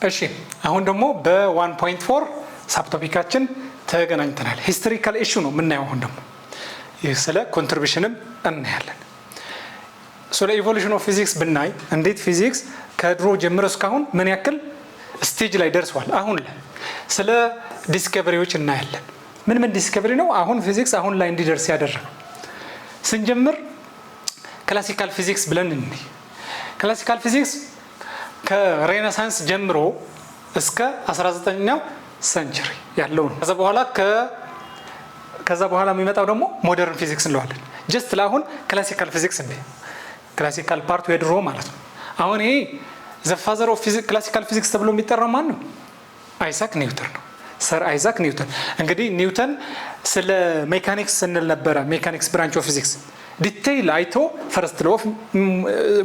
እሺ አሁን ደግሞ በ1.4 ሳብቶፒካችን ተገናኝተናል። ሂስቶሪካል ኢሹ ነው የምናየው። አሁን ደግሞ ስለ ኮንትሪቢዩሽንም እናያለን። ስለ ኢቮሉሽን ኦፍ ፊዚክስ ብናይ እንዴት ፊዚክስ ከድሮ ጀምሮ እስካሁን ምን ያክል ስቴጅ ላይ ደርሷል። አሁን ላይ ስለ ዲስከቨሪዎች እናያለን። ምን ዲስከቨሪ ነው አሁን ፊዚክስ አሁን ላይ እንዲደርስ ያደረገው? ስንጀምር ክላሲካል ፊዚክስ ብለን እንይ። ክላሲካል ፊዚክስ ከሬኔሳንስ ጀምሮ እስከ 19ኛው ሴንቸሪ ያለው ነው። ከዛ በኋላ የሚመጣው ደግሞ ሞደርን ፊዚክስ እንለዋለን። ጀስት ለአሁን ክላሲካል ፊዚክስ እንዴ ክላሲካል ፓርቱ የድሮ ማለት ነው። አሁን ይሄ ዘ ፋዘር ኦፍ ክላሲካል ፊዚክስ ተብሎ የሚጠራው ማን ነው? አይዛክ ኒውተን ነው። ሰር አይዛክ ኒውተን። እንግዲህ ኒውተን ስለ ሜካኒክስ ስንል ነበረ። ሜካኒክስ ብራንች ኦፍ ፊዚክስ ዲቴይል አይቶ ፈርስት ሎው ኦፍ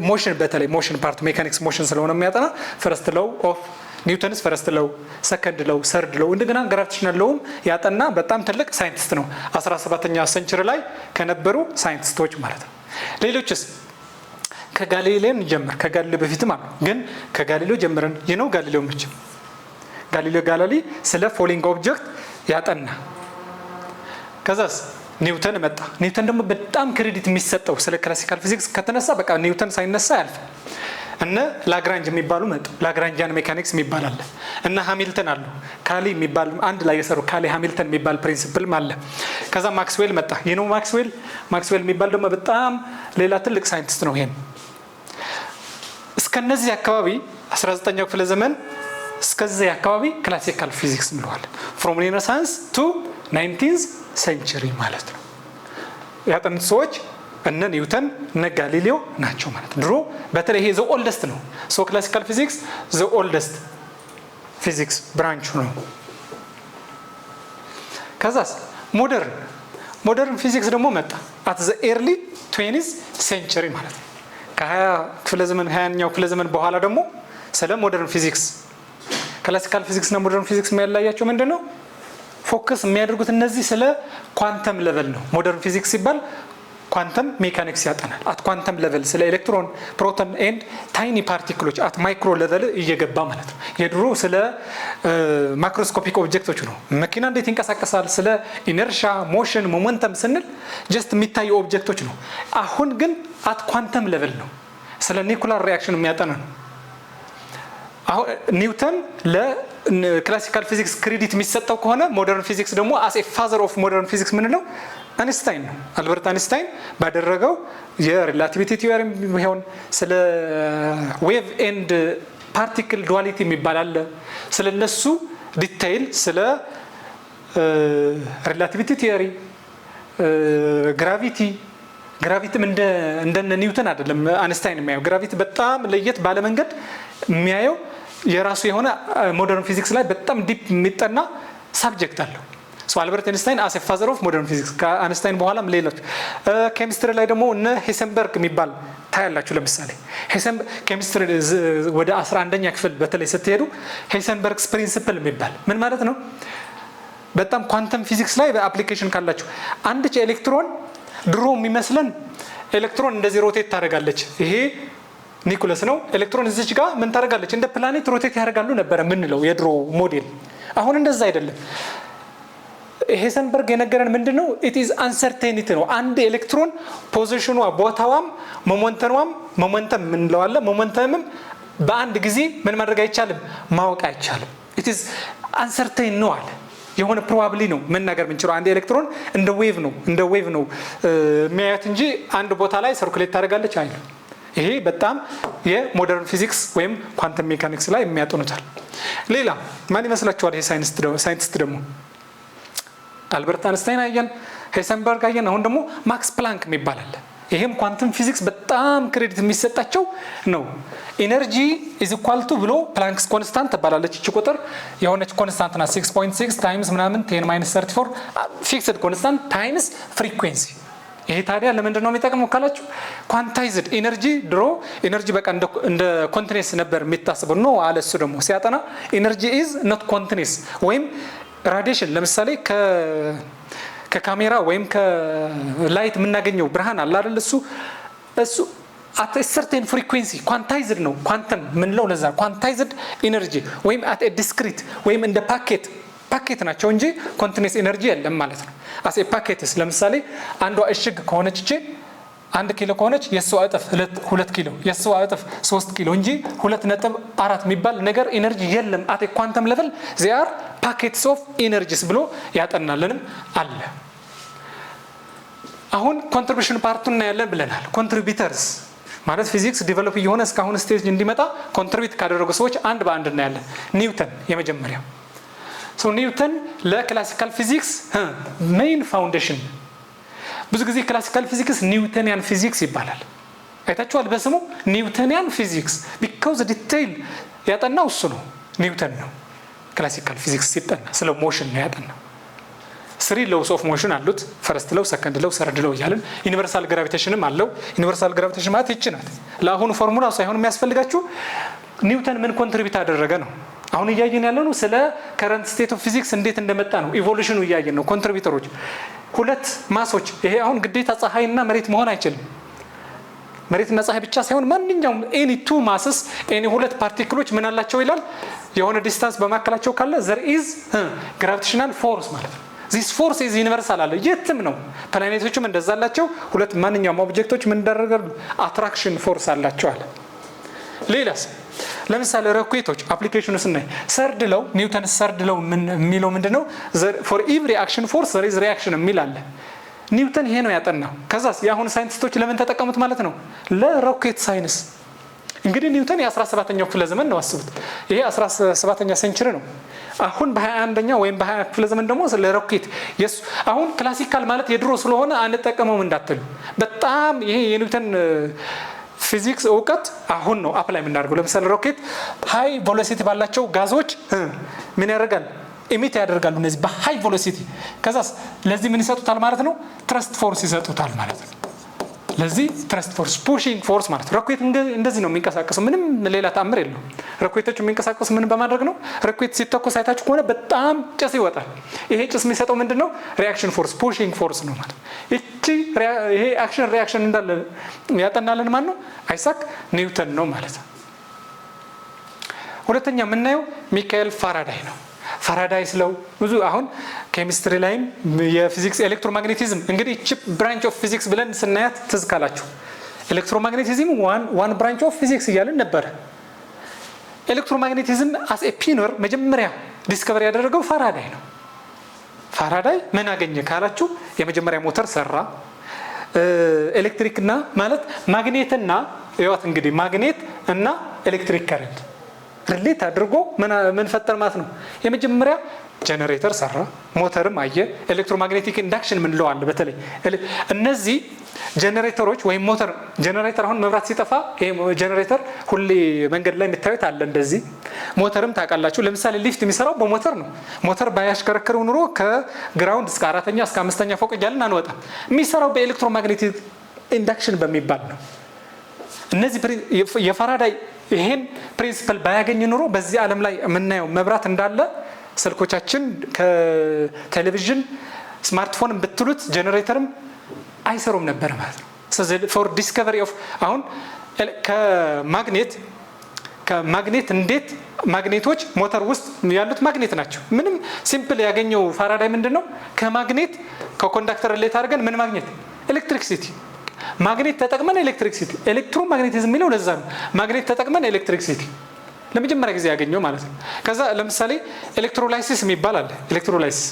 ሞሽን፣ በተለይ ሞሽን ፓርት ሜካኒክስ ሞሽን ስለሆነ የሚያጠና ፈርስት ሎው ኦፍ ኒውተንስ ፈርስት ሎው፣ ሰከንድ ሎው፣ ሰርድ ሎው እንደገና ግራቪቴሽናል ሎውም ያጠና በጣም ትልቅ ሳይንቲስት ነው። 17ኛ ሴንቸሪ ላይ ከነበሩ ሳይንቲስቶች ማለት ነው። ሌሎችስ ከጋሊሌዮ እንጀምር። ከጋሊሌዮ በፊትም አሉ፣ ግን ከጋሊሌዮ ጀምረን ነው። ጋሊሌዮ ብቻ ጋሊሌዮ ጋሊሊ ስለ ፎሊንግ ኦብጀክት ያጠና። ከዛስ ኒውተን መጣ። ኒውተን ደግሞ በጣም ክሬዲት የሚሰጠው ስለ ክላሲካል ፊዚክስ ከተነሳ በቃ ኒውተን ሳይነሳ ያልፍ። እነ ላግራንጅ የሚባሉ መጡ። ላግራንጂያን ሜካኒክስ የሚባል አለ። እነ ሃሚልተን አሉ። ካሊ የሚባል አንድ ላይ የሰሩ ካሊ ሃሚልተን የሚባል ፕሪንሲፕልም አለ። ከዛ ማክስዌል መጣ። ይህ ነው ማክስዌል የሚባል ደግሞ በጣም ሌላ ትልቅ ሳይንቲስት ነው። ይሄን እስከነዚህ አካባቢ 19ኛው ክፍለ ዘመን እስከዚህ አካባቢ ክላሲካል ፊዚክስ እንለዋለን። ፍሮም ሬኔሳንስ ቱ 19th ሴንቸሪ ማለት ነው። ያጠኑት ሰዎች እነ ኒውተን እነ ጋሊሌዮ ናቸው ማለት ነው። ድሮ በተለይ ይሄ ዘ ኦልደስት ነው። ሶ ክላሲካል ፊዚክስ ዘ ኦልደስት ፊዚክስ ብራንች ነው። ከዛስ ሞደርን ፊዚክስ ደግሞ መጣ አት ዘ ኤርሊ 20th ሴንቸሪ ማለት ነው። ከ20ኛው ክፍለ ዘመን በኋላ ደግሞ ስለ ሞደርን ፊዚክስ ክላሲካል ፊዚክስ እና ሞደርን ፊዚክስ የሚያለያቸው ምንድነው? ፎከስ የሚያደርጉት እነዚህ ስለ ኳንተም ሌቨል ነው። ሞደርን ፊዚክስ ሲባል ኳንተም ሜካኒክስ ያጠናል። አት ኳንተም ሌቨል ስለ ኤሌክትሮን፣ ፕሮቶን ኤንድ ታይኒ ፓርቲክሎች አት ማይክሮ ሌቨል እየገባ ማለት ነው። የድሮ ስለ ማክሮስኮፒክ ኦብጀክቶች ነው። መኪና እንዴት ይንቀሳቀሳል፣ ስለ ኢነርሻ፣ ሞሽን፣ ሞመንተም ስንል ጀስት የሚታዩ ኦብጀክቶች ነው። አሁን ግን አት ኳንተም ሌቨል ነው። ስለ ኒኩላር ሪያክሽን የሚያጠና ነው። አሁን ኒውተን ለክላሲካል ፊዚክስ ክሬዲት የሚሰጠው ከሆነ ሞደርን ፊዚክስ ደግሞ አስ ኤ ፋዘር ኦፍ ሞደርን ፊዚክስ ምንለው አንስታይን ነው። አልበርት አንስታይን ባደረገው የሪላቲቪቲ ቲዮሪ ቢሆን ስለ ዌቭ ኤንድ ፓርቲክል ዱዋሊቲ የሚባል አለ። ስለ እነሱ ዲቴይል ስለ ሪላቲቪቲ ቲዮሪ፣ ግራቪቲም እንደነ ኒውተን አይደለም አንስታይን የሚያየው። ግራቪቲ በጣም ለየት ባለ መንገድ የሚያየው የራሱ የሆነ ሞደርን ፊዚክስ ላይ በጣም ዲፕ የሚጠና ሳብጀክት አለው። አልበርት አይንስታይን አስ ኤ ፋዘር ኦፍ ሞደርን ፊዚክስ። ከአይንስታይን በኋላም ሌሎች ኬሚስትሪ ላይ ደግሞ እነ ሄሰንበርግ የሚባል ታያላችሁ። ለምሳሌ ኬሚስትሪ ወደ 11ኛ ክፍል በተለይ ስትሄዱ ሄሰንበርግስ ፕሪንሲፕል የሚባል ምን ማለት ነው? በጣም ኳንተም ፊዚክስ ላይ በአፕሊኬሽን ካላችሁ አንድች ኤሌክትሮን ድሮ የሚመስለን ኤሌክትሮን እንደዚህ ሮቴት ታደርጋለች። ይሄ ኒኩለስ ነው። ኤሌክትሮን እዚች ጋር ምን ታደርጋለች? እንደ ፕላኔት ሮቴት ያደርጋሉ ነበረ ምንለው የድሮ ሞዴል። አሁን እንደዛ አይደለም። ሄሰንበርግ የነገረን ምንድነው? ኢት ኢዝ አንሰርቴኒቲ ነው። አንድ ኤሌክትሮን ፖዚሽኗ፣ ቦታዋም፣ ሞመንተም ምንለዋለ ሞመንተምም በአንድ ጊዜ ምን ማድረግ አይቻልም፣ ማወቅ አይቻልም። ኢት ኢዝ አንሰርቴን ነው አለ። የሆነ ፕሮባብሊ ነው መናገር ምንችለው። አንድ ኤሌክትሮን እንደ ዌቭ ነው የሚያዩት እንጂ አንድ ቦታ ላይ ሰርኩሌት ታደርጋለች አይደል። ይሄ በጣም የሞደርን ፊዚክስ ወይም ኳንተም ሜካኒክስ ላይ የሚያጠኑታል። ሌላ ማን ይመስላችኋል? ይሄ ሳይንቲስት ደግሞ አልበርት አንስታይን አየን፣ ሄሰንበርግ አየን። አሁን ደግሞ ማክስ ፕላንክ የሚባል አለ። ይሄም ኳንተም ፊዚክስ በጣም ክሬዲት የሚሰጣቸው ነው። ኢነርጂ ኢዝ ኢኳል ቱ ብሎ ፕላንክስ ኮንስታንት ትባላለች። እቺ ቁጥር የሆነች ኮንስታንት ናት። 6.6 ታይምስ ምናምን 10⁻34 ፊክስድ ኮንስታንት ታይምስ ፍሪኩዌንሲ። ይሄ ታዲያ ለምንድን ነው የሚጠቅመው ካላችሁ ኳንታይዝድ ኢነርጂ። ድሮ ኢነርጂ በቃ እንደ ኮንቲኒየስ ነበር የሚታስበው ነው አለ። እሱ ደግሞ ሲያጠና ኢነርጂ ኢዝ ኖት ኮንቲኒየስ ወይም ራዲዬሽን። ለምሳሌ ከካሜራ ወይም ከላይት የምናገኘው ብርሃን አለ አይደል? እሱ at a certain frequency quantized ነው ኳንተም ምን ነው ለዛ quantized energy ወይም at a discrete ወይም እንደ ፓኬት ናቸው እንጂ continuous energy የለም ማለት ነው as a packets ለምሳሌ አንዷ እሽግ ከሆነች 1 ኪሎ ከሆነች የሷ እጥፍ 2 ኪሎ የሷ እጥፍ 3 ኪሎ እንጂ 2.4 የሚባል ነገር ኤነርጂ የለም at a quantum level they are packets of energies ብሎ ያጠናልንም አለ አሁን ኮንትሪቢዩሽን ፓርቱን ያለን ብለናል ኮንትሪቢዩተርስ ማለት ፊዚክስ ዲቨሎፕ የሆነ እስካሁን ስቴጅ እንዲመጣ ኮንትሪቢዩት ካደረጉ ሰዎች አንድ በአንድ እናያለን ኒውተን የመጀመሪያው ኒውተን ለክላሲካል ፊዚክስ ሜን ፋውንዴሽን ብዙ ጊዜ ክላሲካል ፊዚክስ ኒውተኒያን ፊዚክስ ይባላል አይታችኋል በስሙ ኒውተኒያን ፊዚክስ because ዲቴይል ያጠናው እሱ ነው ኒውተን ነው ክላሲካል ፊዚክስ ሲጠና ስለ ሞሽን ነው ያጠናው 3 laws of motion አሉት ፈርስት ላው ሰከንድ ላው ሰርድ ላው ይያልን ዩኒቨርሳል ግራቪቴሽንም አለው ዩኒቨርሳል ግራቪቴሽን ማለት ይችላል ለአሁኑ ፎርሙላው ሳይሆን የሚያስፈልጋችሁ ኒውተን ምን ኮንትሪቢዩት አደረገ ነው አሁን እያየን ያለነው ስለ ከረንት ስቴት ኦፍ ፊዚክስ እንዴት እንደመጣ ነው ኢቮሉሽኑ እያየን ነው ኮንትሪቢዩተሮች ሁለት ማሶች ይሄ አሁን ግዴታ ፀሐይና መሬት መሆን አይችልም መሬትና ፀሐይ ብቻ ሳይሆን ማንኛውም any two masses any ሁለት ፓርቲክሎች ምን አላቸው ይላል የሆነ ዲስታንስ በማከላቸው ካለ there is gravitational force ማለት ነው this force is universal አለ የትም ነው ፕላኔቶችም እንደዛ አላቸው ሁለት ማንኛውም ኦብጀክቶች ምን እንደረጋሉ attraction force አላቸው አለ ሌላስ ለምሳሌ ሮኬቶች አፕሊኬሽኑስ እና ሰርድ ለው ኒውተን ሰርድ ለው ምን የሚለው ምንድነው for every action force there is reaction የሚል አለ ኒውተን ይሄ ነው ያጠናው ከዛስ ያሁን ሳይንቲስቶች ለምን ተጠቀሙት ማለት ነው ለሮኬት ሳይንስ እንግዲህ ኒውተን የ17ኛው ክፍለ ዘመን ነው አስቡት ይሄ 17ኛ ሴንቸሪ ነው አሁን በ21ኛው ወይም በ20 ክፍለ ዘመን ደግሞ ለሮኬት አሁን ክላሲካል ማለት የድሮ ስለሆነ አንጠቀመውም እንዳትሉ በጣም ይሄ የኒውተን ፊዚክስ እውቀት አሁን ነው አፕላይ የምናደርገው ለምሳሌ ሮኬት ሃይ ቬሎሲቲ ባላቸው ጋዞች ምን ያደርጋል ኢሚት ያደርጋሉ እነዚህ በሃይ ቬሎሲቲ ከዛስ ለዚህ ምን ይሰጡታል ማለት ነው ትረስት ፎርስ ይሰጡታል ማለት ነው ለዚህ ትረስት ፎርስ ፑሺንግ ፎርስ ማለት ሮኬት እንደዚህ ነው የሚንቀሳቀሰው ምንም ሌላ ታምር የለው ሮኬቶች የሚንቀሳቀሱ ምን በማድረግ ነው ሮኬት ሲተኮስ አይታችሁ ከሆነ በጣም ጭስ ይወጣል ይሄ ጭስ የሚሰጠው ምንድነው ሪአክሽን ፎርስ ፑሺንግ ፎርስ ነው ማለት እቺ ይሄ አክሽን ሪአክሽን እንዳለ ያጠናልን ማን ነው አይሳክ ኒውተን ነው ማለት ነው ሁለተኛ የምናየው ሚካኤል ፋራዳይ ነው ፋራዳይ ስለው ብዙ አሁን ኬሚስትሪ ላይም የፊዚክስ ኤሌክትሮማግኔቲዝም እንግዲህ ቺፕ ብራንች ኦፍ ፊዚክስ ብለን ስናያት ተዝካላችሁ ኤሌክትሮማግኔቲዝም ዋን ብራንች ኦፍ ፊዚክስ ይያልን ነበር ኤሌክትሮማግኔቲዝም as a pioneer መጀመሪያ ዲስከቨሪ ያደረገው ፋራዳይ ነው ፋራዳይ ምን አገኘ ካላችሁ የመጀመሪያ ሞተር ሰራ ኤሌክትሪክና ማለት ማግኔትና ያው እንግዲህ ማግኔት እና ኤሌክትሪክ ከረንት ሪሌት አድርጎ ምን ፈጠር ማለት ነው የመጀመሪያ ጄነሬተር ሰራ ሞተርም አየ ኤሌክትሮማግኔቲክ ኢንዳክሽን ምን ለዋል በተለይ እነዚህ ጄነሬተሮች ወይ ሞተር ጄነሬተር አሁን መብራት ሲጠፋ ይሄ ጄነሬተር ሁሌ መንገድ ላይ የምታዩት አለ እንደዚህ ሞተርም ታውቃላችሁ ለምሳሌ ሊፍት የሚሰራው በሞተር ነው ሞተር ባያሽከረከረው ኑሮ ከግራውንድ እስከ 4ኛ እስከ 5ኛ ፎቅ እያልን አንወጣ የሚሰራው በኤሌክትሮማግኔቲክ ኢንዳክሽን በሚባል ነው እነዚህ የፋራዳይ ይሄን ፕሪንሲፕል ባያገኝ ኑሮ በዚህ ዓለም ላይ የምናየው መብራት እንዳለ ስልኮቻችን ከቴሌቪዥን ስማርትፎን ብትሉት ጄነሬተርም አይሰሩም ነበር ማለት ነው ስለዚህ for discovery of አሁን ከማግኔት እንዴት ማግኔቶች ሞተር ውስጥ ያሉት ማግኔት ናቸው ምንም ሲምፕል ያገኘው ፋራዳይ ምንድነው ከማግኔት ከኮንዳክተር ሪሌት አድርገን ምን ማግኔት ኤሌክትሪክሲቲ ማግኔት ተጠቅመን ኤሌክትሪክሲቲ ኤሌክትሮማግኔቲዝም የሚለው ለዛ ነው ማግኔት ተጠቅመን ኤሌክትሪክሲቲ ለመጀመሪያ ጊዜ ያገኘው ማለት ነው ከዛ ለምሳሌ ኤሌክትሮላይሲስ የሚባል አለ ኤሌክትሮላይሲስ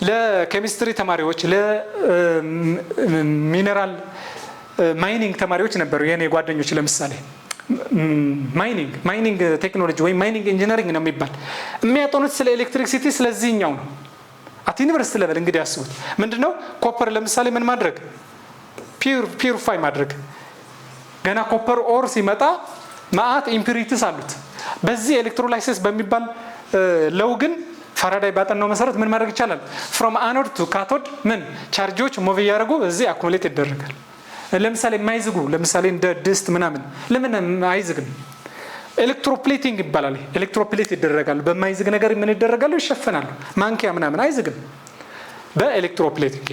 ለኬሚስትሪ ተማሪዎች ለሚነራል ማይኒንግ ተማሪዎች ነበሩ የኔ ጓደኞች ለምሳሌ ማይኒንግ ቴክኖሎጂ ወይ ማይኒንግ ኢንጂነሪንግ ነው የሚባል የሚያጠኑት ስለ ኤሌክትሪክሲቲ ስለዚህኛው ነው አት ዩኒቨርሲቲ ሌቨል እንግዲህ ያስቡት ምንድነው ኮፐር ለምሳሌ ምን ማድረግ ፒዩሪፋይ ማድረግ ገና ኮፐር ኦር ሲመጣ ማአት ኢምፒሪቲስ አሉት በዚህ ኤሌክትሮላይሲስ በሚባል ለው ግን ፋራዳይ ባጠናው መሰረት ምን ማድረግ ይቻላል from anode to cathode ምን ቻርጆች ሙቭ ያደርጉ እዚህ አኩሙሌት ይደረጋል ለምሳሌ የማይዝጉ ለምሳሌ እንደ ድስት ምናምን ለምን አይዝግም ኤሌክትሮፕሌቲንግ ይባላል ኤሌክትሮፕሌት ይደረጋሉ በማይዝግ ነገር ምን ይደረጋሉ ይሸፈናሉ ማንኪያ ምናምን አይዝግም በኤሌክትሮፕሌቲንግ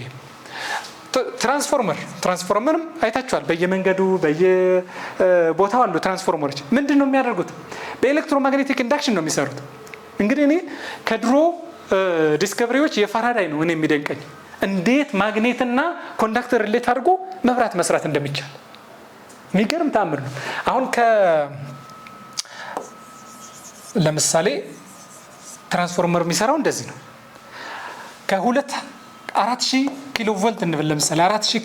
ትራንስፎርመርም አይታችኋል። በየመንገዱ በየቦታው አሉ ትራንስፎርመሮች። ምንድነው የሚያደርጉት? በኤሌክትሮማግኔቲክ ኢንዳክሽን ነው የሚሰሩት። እንግዲህ እኔ ከድሮ ዲስከቨሪዎች የፋራዳይ ነው እኔ የሚደንቀኝ፣ እንዴት ማግኔትና ኮንዳክተር ሪሌት አድርጎ መብራት መስራት እንደሚቻል የሚገርም ተአምር ነው። አሁን ለምሳሌ ትራንስፎርመር የሚሰራው እንደዚህ ነው። ከ4000 ኪሎ ቮልት እንበል ለምሳሌ 4000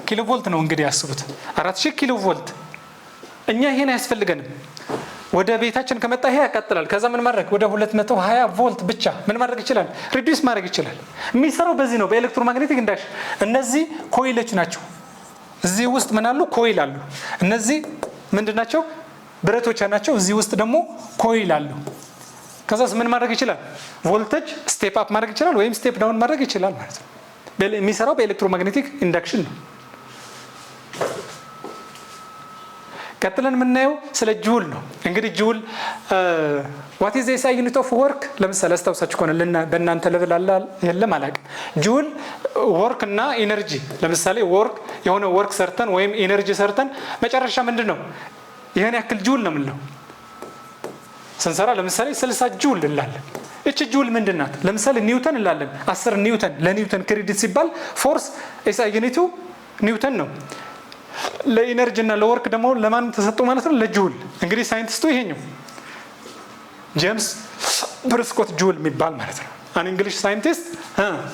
ኪሎ ቮልት ነው እንግዲህ ያስቡት። 4000 ኪሎ ቮልት እኛ ይሄን አያስፈልገንም። ወደ ቤታችን ከመጣ ይሄ ያቃጥላል። ከዛ ምን ማድረግ ወደ 220 ቮልት ብቻ ምን ማድረግ ይችላል? ሪዲዩስ ማድረግ ይችላል። የሚሰራው በዚህ ነው፣ በኤሌክትሮማግኔቲክ ኢንዳክሽን። እነዚህ ኮይሎች ናቸው። እዚህ ውስጥ ምን አሉ? ኮይል አሉ። እነዚህ ምንድን ናቸው? ብረቶች ናቸው። እዚህ ውስጥ ደግሞ ኮይል አሉ። ከዛስ ምን ማድረግ ይችላል? ቮልቴጅ ስቴፕ አፕ ማድረግ ይችላል ወይም ስቴፕ ዳውን ማድረግ ይችላል ማለት ነው። የሚሰራው በኤሌክትሮማግኔቲክ ኢንዳክሽን ነው። ቀጥለን የምናየው ስለ ጁል ነው። እንግዲህ ጁል ዋት ኢዝ ኤስ አይ ዩኒት ኦፍ ወርክ። ለምሳሌ አስታውሳችሁ ከሆነ በእናንተ ለብል አለ የለም አላውቅም። ጁል ወርክ እና ኢነርጂ። ለምሳሌ የሆነ ወርክ ሰርተን ወይም ኢነርጂ ሰርተን መጨረሻ ምንድን ነው ይሄን ያክል ጁል ነው የምንለው ስንሰራ። ለምሳሌ 60 ጁል እንላለን። እቺ ጁል ምንድን ናት? ለምሳሌ ኒውተን እንላለን። 10 ኒውተን ለኒውተን ክሬዲት ሲባል ፎርስ ኤስ አይ ዩኒቱ ኒውተን ነው። ለኢነርጂ እና ለወርክ ደግሞ ለማን ተሰጡ ማለት ነው? ለጁል። እንግዲህ ሳይንቲስቱ ይሄኛው ጄምስ ፕሪስኮት ጁል የሚባል ማለት ነው። አን እንግሊሽ ሳይንቲስት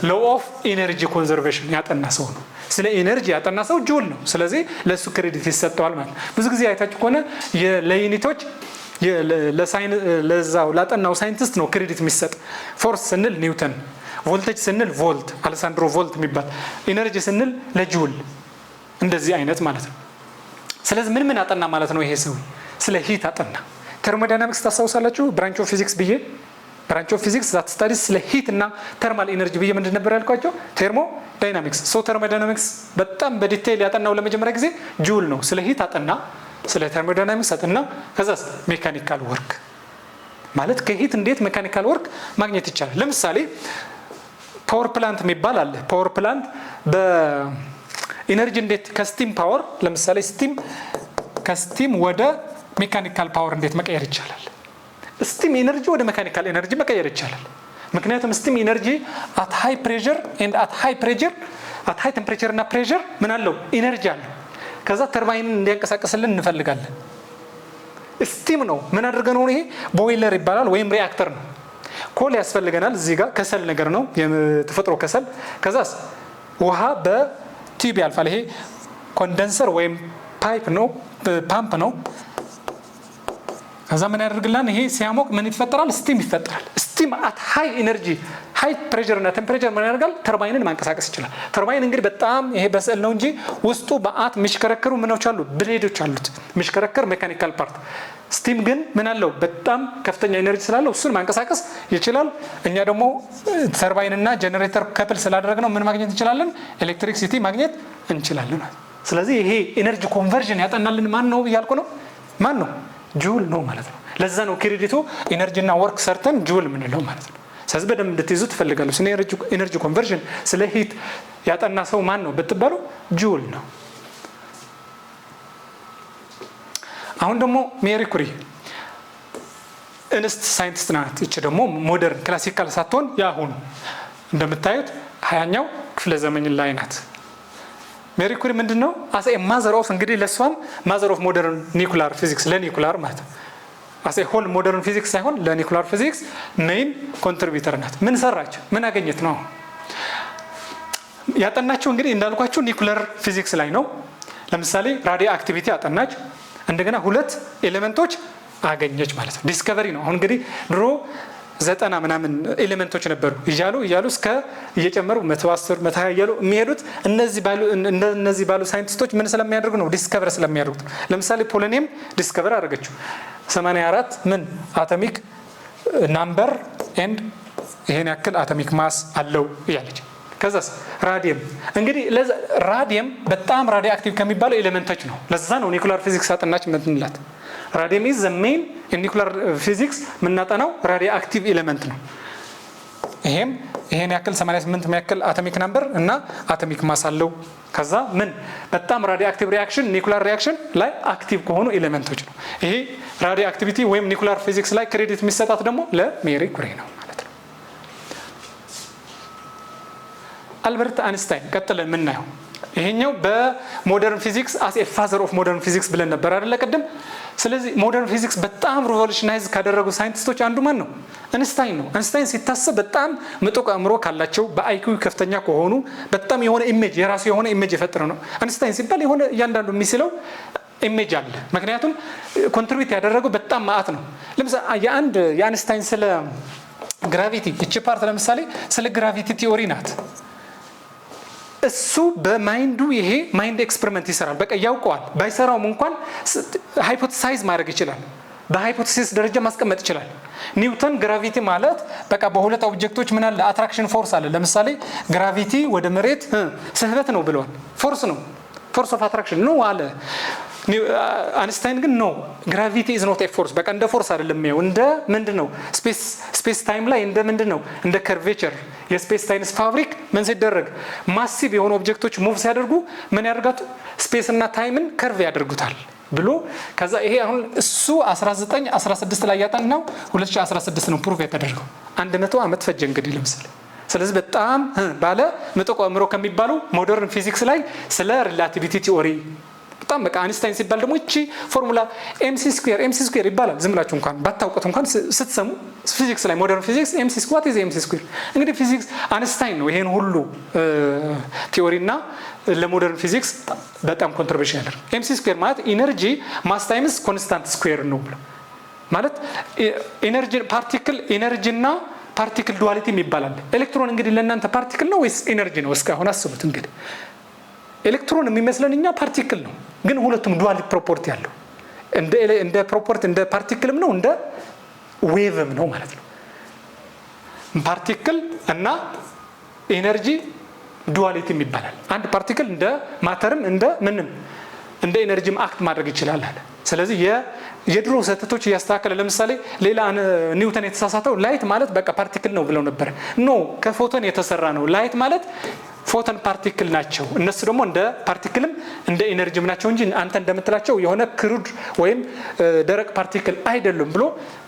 ሎው ኦፍ ኢነርጂ ኮንዘርቬሽን ያጠና ሰው ነው። ስለ ኢነርጂ ያጠና ሰው ጁል ነው። ስለዚህ ለሱ ክሬዲት ይሰጠዋል ማለት ነው። ብዙ ጊዜ አይታችሁ ከሆነ ለዩኒቶች ለዛው ላጠናው ሳይንቲስት ነው ክሬዲት የሚሰጥ። ፎርስ ስንል ኒውተን፣ ቮልቴጅ ስንል ቮልት አሌሳንድሮ ቮልት የሚባል፣ ኢነርጂ ስንል ለጁል፣ እንደዚህ አይነት ማለት ነው። ስለዚህ ምን አጠና ማለት ነው? ይሄ ሰው ስለ ሂት አጠና። ተርሞዳይናሚክስ ታስታውሳላችሁ? ብራንች ኦፍ ፊዚክስ ብዬ ብራንች ኦፍ ፊዚክስ ዛት ስታዲስ ስለ ሂት እና ተርማል ኢነርጂ ብዬ ምንድን ነበር ያልኳቸው? ቴርሞዳይናሚክስ። ተርሞዳይናሚክስ በጣም በዲቴይል ያጠናው ለመጀመሪያ ጊዜ ጁል ነው። ስለ ሂት አጠና፣ ስለ ተርሞዳይናሚክስ አጠና። ከዛስ ሜካኒካል ወርክ ማለት ከሂት እንዴት ሜካኒካል ወርክ ማግኘት ይቻላል። ለምሳሌ ፓወር ፕላንት የሚባል አለ። ፓወር ፕላንት ኢነርጂ እንዴት ከስቲም ፓወር ለምሳሌ ከስቲም ወደ ሜካኒካል ፓወር እንዴት መቀየር ይቻላል? ስቲም ኢነርጂ ወደ ሜካኒካል ኢነርጂ መቀየር ይቻላል። ምክንያቱም ስቲም ኢነርጂ አት ሃይ ፕሬሸር ኤንድ አት ሃይ ቴምፕሬቸር እና ፕሬሸር ምን አለው? ኢነርጂ አለው። ከዛ ተርባይንን እንዲያንቀሳቀስልን እንፈልጋለን። ስቲም ነው። ምን አድርገን ነው? ይሄ ቦይለር ይባላል ወይም ሪአክተር ነው። ኮል ያስፈልገናል። እዚህ ጋር ከሰል ነገር ነው፣ የተፈጥሮ ከሰል። ከዛስ ውሃ ቲዩብ ያልፋል። ይሄ ኮንደንሰር ወይም ፓምፕ ነው። ከዛ ምን ያደርግላን? ይሄ ሲያሞቅ ምን ይፈጠራል? ስቲም ይፈጠራል። ስቲም አት ሃይ ኢነርጂ ሃይ ፕሬሸር እና ቴምፕሬቸር ምን ያደርጋል? ተርባይንን ማንቀሳቀስ ይችላል። ተርባይን እንግዲህ በጣም ይሄ በስዕል ነው እንጂ ውስጡ በአት የሚሽከረከሩ ምኖች አሉ፣ ብሌዶች አሉት የሚሽከረከር ሜካኒካል ፓርት። ስቲም ግን ምን አለው? በጣም ከፍተኛ ኢነርጂ ስላለው እሱን ማንቀሳቀስ ይችላል። እኛ ደግሞ ተርባይንና ጀነሬተር ከፕል ስላደረግነው ምን ማግኘት እንችላለን? ኤሌክትሪክ ሲቲ ማግኘት እንችላለን። ስለዚህ ይሄ ኢነርጂ ኮንቨርዥን ያጠናልን ማን ነው እያልኩ ነው? ማን ነው? ጁል ነው ማለት ነው። ለዛ ነው ክሬዲቱ ኢነርጂና ወርክ ሰርተን ጁል የምንለው ማለት ነው። ስለዚህ በደንብ እንድትይዙ ትፈልጋለሁ። ስለ ኢነርጂ ኮንቨርዥን ስለ ሂት ያጠና ሰው ማን ነው ብትባሉ ጁል ነው። አሁን ደግሞ ሜሪ ኩሪ እንስት ሳይንቲስት ናት። እቺ ደግሞ ሞደርን ክላሲካል ሳትሆን ያሁኑ እንደምታዩት 20ኛው ክፍለ ዘመን ላይ ናት። ሜሪ ኩሪ ምንድነው? አስ ኤ ማዘር ኦፍ እንግዲህ ለሷም ማዘር ኦፍ ሞደርን ኒኩላር ፊዚክስ ለኒኩላር ማለት ነው። አስ ኤ ሆል ሞደርን ፊዚክስ ሳይሆን ለኒኩላር ፊዚክስ ሜይን ኮንትሪቢዩተር ናት። ምን ሰራች? ምን አገኘት ነው ያጠናቸው? እንግዲህ እንዳልኳችሁ ኒኩላር ፊዚክስ ላይ ነው። ለምሳሌ ራዲዮ አክቲቪቲ አጠናች። እንደገና 2 ኤሌመንቶች አገኘች ማለት ነው። ዲስከቨሪ ነው። አሁን እንግዲህ ድሮ 90 ምናምን ኤሌመንቶች ነበሩ እያሉ እስከ እየጨመሩ 110 120 እያሉ የሚሄዱት እነዚህ ባሉ ሳይንቲስቶች ምን ስለሚያደርጉ ነው? ዲስከቨር ስለሚያደርጉት። ለምሳሌ ፖሎኒየም ዲስከቨር አደረገችው 84 ምን አቶሚክ ናምበር ኤንድ ይሄን ያክል አቶሚክ ማስ አለው እያለች። ከዛስ ራዲየም እንግዲህ ራዲየም በጣም ራዲዮ አክቲቭ ከሚባለው ኤሌመንቶች ነው። ለዛ ነው ኒኩላር ፊዚክስ አጠናች ምንላት። ራዲየም ኢዝ ዘ ሜን ኢን ኒኩላር ፊዚክስ የምናጠናው ራዲዮ አክቲቭ ኤሌመንት ነው። ይሄን ያክል 88 የሚያክል አቶሚክ ነምበር እና አቶሚክ ማስ አለው። ከዛ ምን በጣም ራዲዮ አክቲቭ ሪአክሽን ኒኩላር ሪአክሽን ላይ አክቲቭ ከሆኑ ኤሌመንቶች ነው። ይሄ ራዲዮ አክቲቪቲ ወይም ኒኩላር ፊዚክስ ላይ ክሬዲት የሚሰጣት ደግሞ ለሜሪ ኩሪ ነው ማለት ነው። አልበርት አንስታይን ቀጥለን የምናየው ይሄኛው በሞደርን ፊዚክስ አስ ኤ ፋዘር ኦፍ ሞደርን ፊዚክስ ብለን ነበር አይደለ ቀደም። ስለዚህ ሞደርን ፊዚክስ በጣም ሪቮሉሽናይዝ ካደረጉ ሳይንቲስቶች አንዱ ማን ነው? አንስታይን ነው። አንስታይን ሲታሰብ በጣም ምጡቅ አእምሮ ካላቸው በአይኪው ከፍተኛ ከሆኑ በጣም የሆነ ኢሜጅ የራሱ የሆነ ኢሜጅ የፈጠረ ነው። አንስታይን ሲባል የሆነ እያንዳንዱ የሚስለው ኢሜጅ አለ። ምክንያቱም ኮንትሪቢዩት ያደረገው በጣም ማአት ነው። ለምሳሌ የአንስታይን ስለ ግራቪቲ እቺ ፓርት ለምሳሌ ስለ ግራቪቲ ቲዮሪ ናት። እሱ በማይንዱ ይሄ ማይንድ ኤክስፐሪመንት ይሰራል። በቃ ያውቀዋል። ባይሰራውም እንኳን ሃይፖቴሳይዝ ማድረግ ይችላል። በሃይፖቴሲስ ደረጃ ማስቀመጥ ይችላል። ኒውተን ግራቪቲ ማለት በቃ በሁለት ኦብጀክቶች ምን አለ? አትራክሽን ፎርስ አለ። ለምሳሌ ግራቪቲ ወደ መሬት ስህበት ነው ብለዋል። ፎርስ ነው፣ ፎርስ ኦፍ አትራክሽን ነው አለ። አንስታይን ግን ነው ግራቪቲ ኢዝ ኖት ኤ ፎርስ፣ በቃ እንደ ፎርስ አይደለም የሚያየው እንደ ምንድነው ስፔስ ታይም ላይ እንደ ምንድነው እንደ ከርቬቸር የስፔስ ታይምስ ፋብሪክ ምን ሲደረግ ማሲቭ የሆኑ ኦብጀክቶች ሙቭ ሲያደርጉ ምን ያደርጋቱ ስፔስ እና ታይምን ከርቭ ያደርጉታል ብሎ ከዛ ይሄ አሁን እሱ 1916 ላይ ያጠናው 2016 ነው ፕሩቭ የተደረገው። 100 ዓመት ፈጀ እንግዲህ ለምሳሌ። ስለዚህ በጣም ባለ ምጡቅ አእምሮ ከሚባሉ ሞደርን ፊዚክስ ላይ ስለ ሪላቲቪቲ ቲዮሪ በጣም በቃ አንስታይን ሲባል ደግሞ እቺ ፎርሙላ ኤምሲ ስኩዌር ይባላል። ዝም ብላችሁ እንኳን ባታውቁት እንኳን ስትሰሙ ፊዚክስ ላይ ሞደርን ፊዚክስ ኤምሲ ስኩዌር እንግዲህ ፊዚክስ አንስታይን ነው ይሄን ሁሉ ቲዮሪና ለሞደርን ፊዚክስ በጣም ኮንትሪቢዩሽን ያደረገው። ኤምሲ ስኩዌር ማለት ኢነርጂ ማስ ታይምስ ኮንስታንት ስኩዌር ነው ብሎ ማለት ኢነርጂ ፓርቲክል ኢነርጂና ፓርቲክል ዱዋሊቲ ይባላል። ኤሌክትሮን እንግዲህ ለእናንተ ፓርቲክል ነው ወይስ ኢነርጂ ነው? እስካሁን አስቡት እንግዲህ ኤሌክትሮን የሚመስለን እኛ ፓርቲክል ነው፣ ግን ሁለቱም ዱዋል ፕሮፐርቲ ያለው እንደ ፕሮፐርቲ እንደ ፓርቲክልም ነው እንደ ዌቭም ነው ማለት ነው። ፓርቲክል እና ኤነርጂ ዱዋሊቲ ይባላል። አንድ ፓርቲክል እንደ ማተርም እንደ ምንም እንደ ኤነርጂም አክት ማድረግ ይችላል አለ። ስለዚህ የድሮ ስህተቶች እያስተካከለ ለምሳሌ ሌላ ኒውተን የተሳሳተው ላይት ማለት በቃ ፓርቲክል ነው ብለው ነበር። ኖ ከፎቶን የተሰራ ነው። ላይት ማለት ፎቶን ፓርቲክል ናቸው። እነሱ ደግሞ እንደ ፓርቲክልም እንደ ኢነርጂም ናቸው እንጂ አንተ እንደምትላቸው የሆነ ክሩድ ወይም ደረቅ ፓርቲክል አይደሉም ብሎ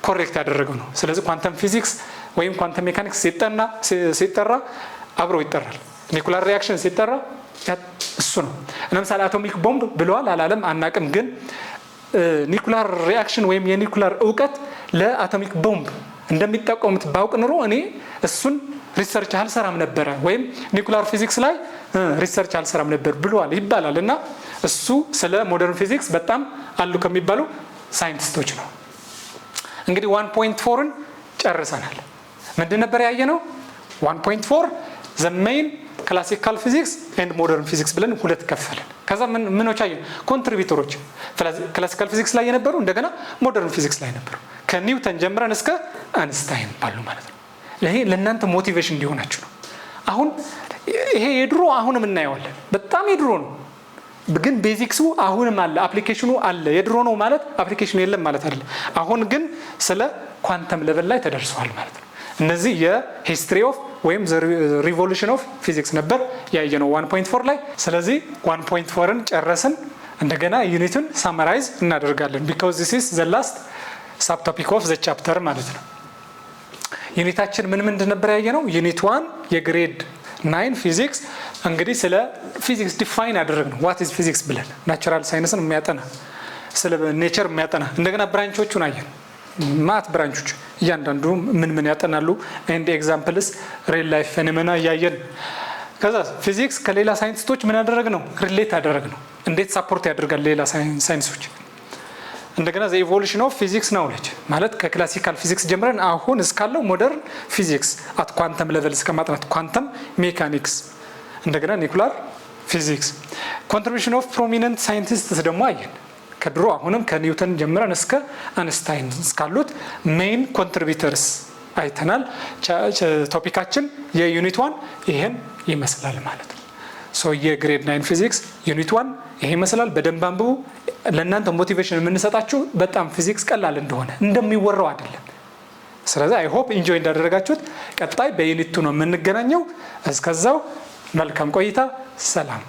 ኮሬክት ያደረገው ነው። ስለዚህ ኳንተም ፊዚክስ ወይም ኳንተም ሜካኒክስ ሲጠራ አብሮ ይጠራል። ኒኩላር ሪአክሽን ሲጠራ እሱ ነው። ለምሳሌ አቶሚክ ቦምብ ብለዋል አላለም አናቅም፣ ግን ኒኩላር ሪአክሽን ወይም የኒኩላር እውቀት ለአቶሚክ ቦምብ እንደሚጠቀሙት ባውቅ ኑሮ እኔ እሱን ሪሰርች አልሰራም ነበረ ወይም ኒኩላር ፊዚክስ ላይ ሪሰርች አልሰራም ነበር ብለዋል ይባላል። እና እሱ ስለ ሞደርን ፊዚክስ በጣም አሉ ከሚባሉ ሳይንቲስቶች ነው። እንግዲህ 1.4ን ጨርሰናል። ምንድን ነበር ያየነው? 1.4 ዘ ሜይን ክላሲካል ፊዚክስ ኤንድ ሞደርን ፊዚክስ ብለን ሁለት ከፈልን። ከዛ ምኖች አየን? ኮንትሪቢዩተሮች ክላሲካል ፊዚክስ ላይ የነበሩ እንደገና ሞደርን ፊዚክስ ላይ ነበሩ። ከኒውተን ጀምረን እስከ አንስታይን ባሉ ማለት ነው። ይሄ ለእናንተ ሞቲቬሽን እንዲሆናችሁ ነው። አሁን ይሄ የድሮ አሁንም እናየዋለን። በጣም የድሮ ነው፣ ግን ቤዚክሱ አሁንም አለ፣ አፕሊኬሽኑ አለ። የድሮ ነው ማለት አፕሊኬሽኑ የለም ማለት አይደለም። አሁን ግን ስለ ኳንተም ሌቨል ላይ ተደርሰዋል ማለት ነው። እነዚህ የሂስትሪ ኦፍ ወይም ሪቮሉሽን ኦፍ ፊዚክስ ነበር ያየነው 1.4 ላይ። ስለዚህ 1.4ን ጨረስን። እንደገና ዩኒቱን ሳመራይዝ እናደርጋለን ቢኮዝ ዚስ ኢዝ ዘ ላስት ሳብ ቶፒክ ኦፍ ዘ ቻፕተር ማለት ነው። ዩኒታችን ምን ነበር ያየነው? ዩኒት 1 የግሬድ 9 ፊዚክስ እንግዲህ ስለ ፊዚክስ ዲፋይን አደረግነው። ዋት ኢዝ ፊዚክስ ብለን ናቹራል ሳይንስን የሚያጠና ስለ ኔቸር የሚያጠና እንደገና ብራንቾቹን አየን። ማት ብራንቾች እያንዳንዱ ምን ያጠናሉ ኤንድ ኤግዛምፕልስ ሪል ላይፍ ፌኖሜና እያየን ከዛ ፊዚክስ ከሌላ ሳይንቲስቶች ምን አደረግነው? ሪሌት አደረግነው። እንዴት ሳፖርት ያደርጋል ሌላ ሳይንሶች። እንደገና ዘ ኢቮሉሽን ኦፍ ፊዚክስ ናውሌጅ ማለት ከክላሲካል ፊዚክስ ጀምረን አሁን እስካለው ሞደርን ፊዚክስ አት ኳንተም ሌቨል እስከ ማጥናት ኳንተም ሜካኒክስ፣ እንደገና ኒኩላር ፊዚክስ። ኮንትሪቢዩሽን ኦፍ ፕሮሚነንት ሳይንቲስትስ ደግሞ አየን። ከድሮ አሁንም ከኒውተን ጀምረን እስከ አንስታይን እስካሉት ሜይን ኮንትሪቢዩተርስ አይተናል። ቶፒካችን የዩኒት 1 ይሄን ይመስላል ማለት ነው። ሶ የግሬድ 9 ፊዚክስ ዩኒት 1 ይሄ ይመስላል። በደንብ አንብቡ። ለእናንተ ሞቲቬሽን የምንሰጣችሁ በጣም ፊዚክስ ቀላል እንደሆነ እንደሚወራው አይደለም። ስለዚህ አይ ሆፕ ኢንጆይ እንዳደረጋችሁት። ቀጣይ በዩኒት 2 ነው የምንገናኘው። እስከዛው መልካም ቆይታ። ሰላም።